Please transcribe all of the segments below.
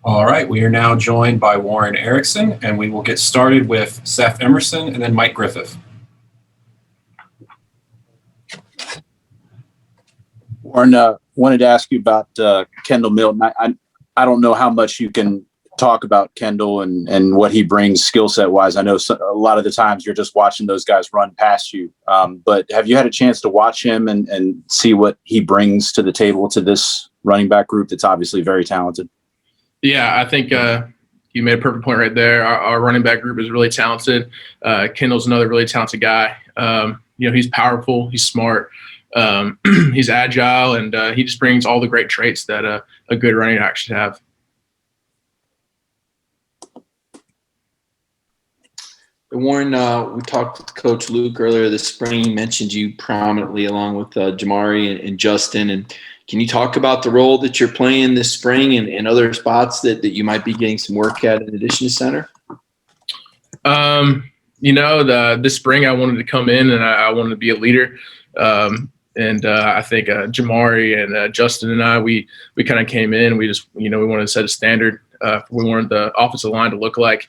All right, we are now joined by Warren Ericson, and we will get started with Seth Emerson and then Mike Griffith. Warren, wanted to ask you about Kendall Milton. I don't know how much you can talk about Kendall and what he brings skill set wise. I know a lot of the times you're just watching those guys run past you, but have you had a chance to watch him and see what he brings to the table to this running back group that's obviously very talented? Yeah, I think you made a perfect point right there. Our running back group is really talented. Kendall's another really talented guy. He's powerful, he's smart, he's agile, and he just brings all the great traits that a good running back should have. Warren, we talked with Coach Luke earlier this spring. He mentioned you prominently along with Jamari and Justin. And can you talk about the role that you're playing this spring and other spots that you might be getting some work at in addition to center? This spring I wanted to come in and I wanted to be a leader. I think Jamari and Justin and I, we kind of came in. We just, we wanted to set a standard. We wanted the offensive line to look like.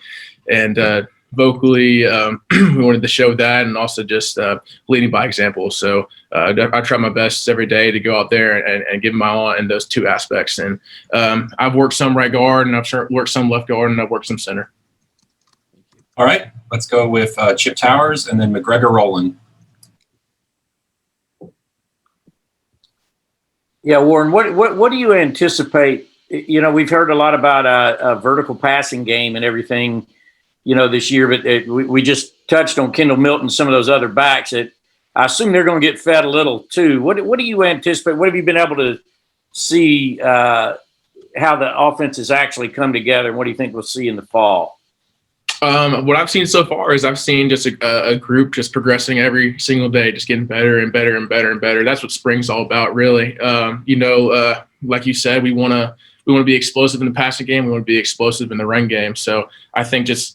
And vocally, we wanted to show that, and also just leading by example. So I try my best every day to go out there and give my all in those two aspects. And I've worked some right guard, and I've worked some left guard, and I've worked some center. All right, let's go with Chip Towers and then McGregor Rowland. Yeah, Warren, what do you anticipate? We've heard a lot about a vertical passing game and everything, this year, but we just touched on Kendall Milton, some of those other backs that I assume they're going to get fed a little too. What do you anticipate? What have you been able to see how the offenses actually come together, and what do you think we'll see in the fall? What I've seen so far is I've seen just a group just progressing every single day, just getting better and better and better and better. That's what spring's all about, really. Like you said, we want to be explosive in the passing game. We want to be explosive in the run game. So I think just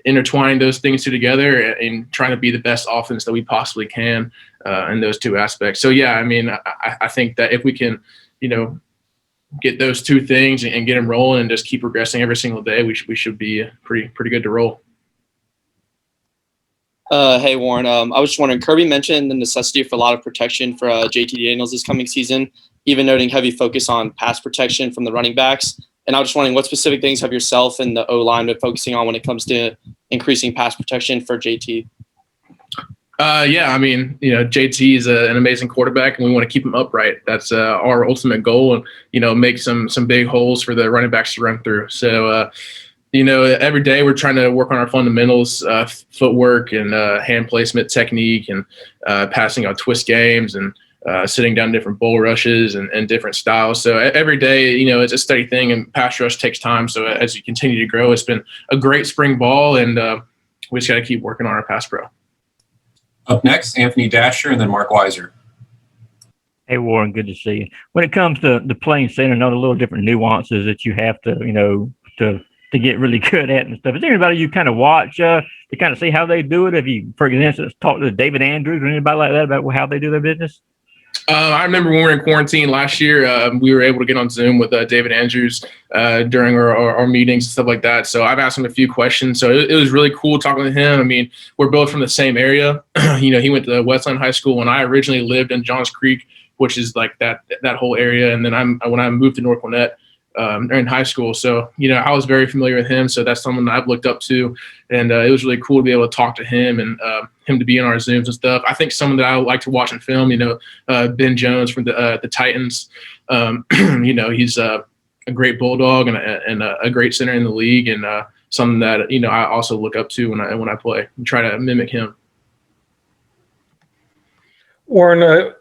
intertwining those things together and trying to be the best offense that we possibly can in those two aspects. So, yeah, I think that if we can, get those two things and get them rolling and just keep progressing every single day, we should be pretty good to roll. Hey, Warren, I was just wondering, Kirby mentioned the necessity for a lot of protection for JT Daniels this coming season, even noting heavy focus on pass protection from the running backs. And I was just wondering, what specific things have yourself and the O-line been focusing on when it comes to increasing pass protection for JT? JT is an amazing quarterback, and we want to keep him upright. That's our ultimate goal, and, make some big holes for the running backs to run through. So, every day we're trying to work on our fundamentals, footwork and hand placement technique, and passing on twist games and sitting down different bull rushes and different styles. So every day, it's a steady thing, and pass rush takes time. So as you continue to grow, it's been a great spring ball, and we just got to keep working on our pass pro. Up next, Anthony Dasher and then Mark Weiser. Hey, Warren, good to see you. When it comes to the playing center, and all the little different nuances that you have to, to get really good at and stuff, is there anybody you kind of watch to kind of see how they do it? Have you, for instance, talked to David Andrews or anybody like that about how they do their business? I remember when we were in quarantine last year, we were able to get on Zoom with David Andrews during our meetings and stuff like that. So I've asked him a few questions. So it was really cool talking to him. We're both from the same area. He went to Westland High School, and I originally lived in Johns Creek, which is like that whole area. And then when I moved to North Gwinnett in high school. So, I was very familiar with him. So that's someone that I've looked up to. And it was really cool to be able to talk to him and him to be in our Zooms and stuff. I think someone that I like to watch in film, Ben Jones from the Titans. He's a great Bulldog and a great center in the league, and something that, I also look up to when I play and try to mimic him. Warren,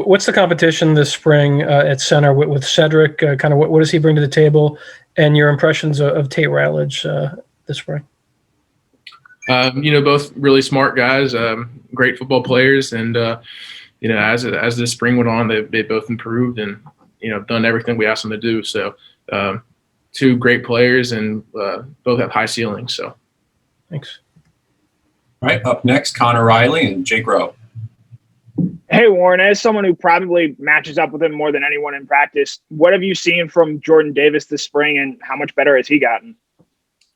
what's the competition this spring at center with Cedric? Kind of what does he bring to the table, and your impressions of Tate Ratledge this spring? Both really smart guys, great football players, and as this spring went on, they both improved and done everything we asked them to do. So, two great players, and both have high ceilings. So, thanks. All right, up next, Connor Riley and Jake Rowe. Hey, Warren, as someone who probably matches up with him more than anyone in practice, what have you seen from Jordan Davis this spring, and how much better has he gotten?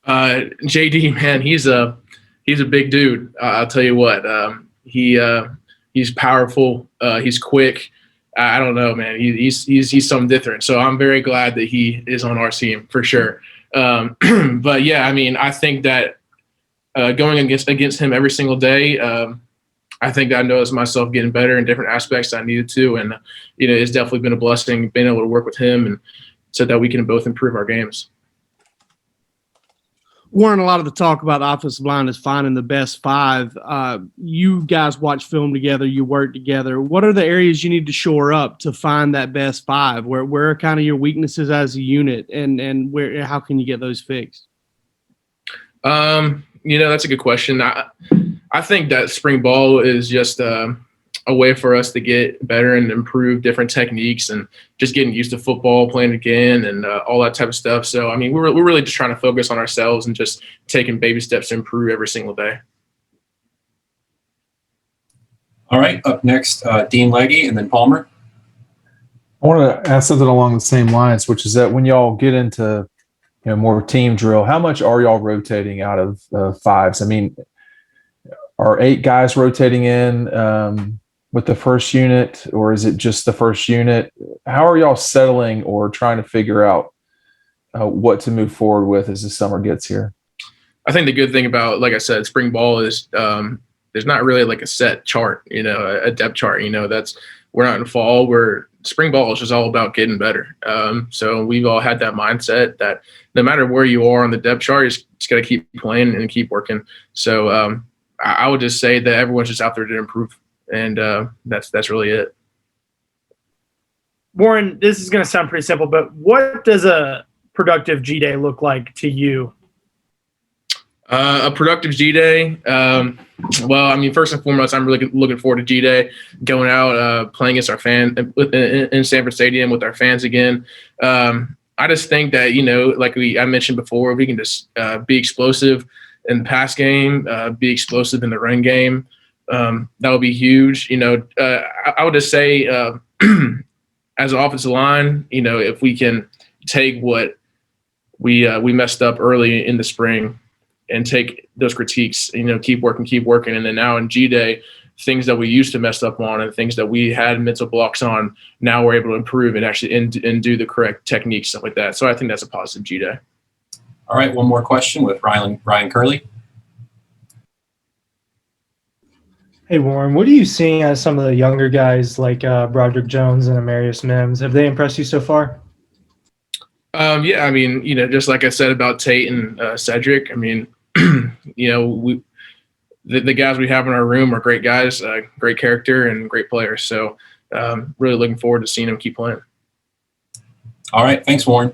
JD, man, he's a big dude. I'll tell you what. He's powerful. He's quick. I don't know, man. He's something different. So I'm very glad that he is on our team for sure. But yeah, I mean, I think that going against him every single day, I think I noticed myself getting better in different aspects I needed to, and it's definitely been a blessing being able to work with him, and so that we can both improve our games. Warren, a lot of the talk about the offensive line is finding the best five. You guys watch film together, you work together. What are the areas you need to shore up to find that best five? Where are kind of your weaknesses as a unit, and how can you get those fixed? That's a good question. I think that spring ball is just a way for us to get better and improve different techniques and just getting used to football, playing again, and all that type of stuff. So, I mean, we're really just trying to focus on ourselves and just taking baby steps to improve every single day. All right, up next, Dean Legge and then Palmer. I want to ask something along the same lines, which is that when y'all get into more team drill, how much are y'all rotating out of fives? I mean, are 8 guys rotating in with the first unit, or is it just the first unit? How are y'all settling or trying to figure out what to move forward with as the summer gets here? I think the good thing about, like I said, spring ball is there's not really like a set chart, a depth chart. We're not in fall. Spring ball is just all about getting better. So we've all had that mindset that no matter where you are on the depth chart, you just got to keep playing and keep working. So I would just say that everyone's just out there to improve, and that's really it. Warren, this is going to sound pretty simple, but what does a productive G-Day look like to you? A productive G-Day. Well, I mean, first and foremost, I'm really looking forward to G-Day, going out, playing against our fans in Sanford Stadium with our fans again. I just think that, like I mentioned before, we can just be explosive in the pass game, be explosive in the run game. That would be huge. I would just say as an offensive line, if we can take what we messed up early in the spring and take those critiques, keep working. And then now in G-Day, things that we used to mess up on and things that we had mental blocks on, now we're able to improve and actually and do the correct techniques, stuff like that. So I think that's a positive G-Day. All right, one more question with Ryan Curley. Hey, Warren, what are you seeing as some of the younger guys like Broderick Jones and Amarius Mims? Have they impressed you so far? Yeah, I mean, just like I said about Tate and Cedric, I mean, the guys we have in our room are great guys, great character and great players. So really looking forward to seeing them keep playing. All right. Thanks, Warren.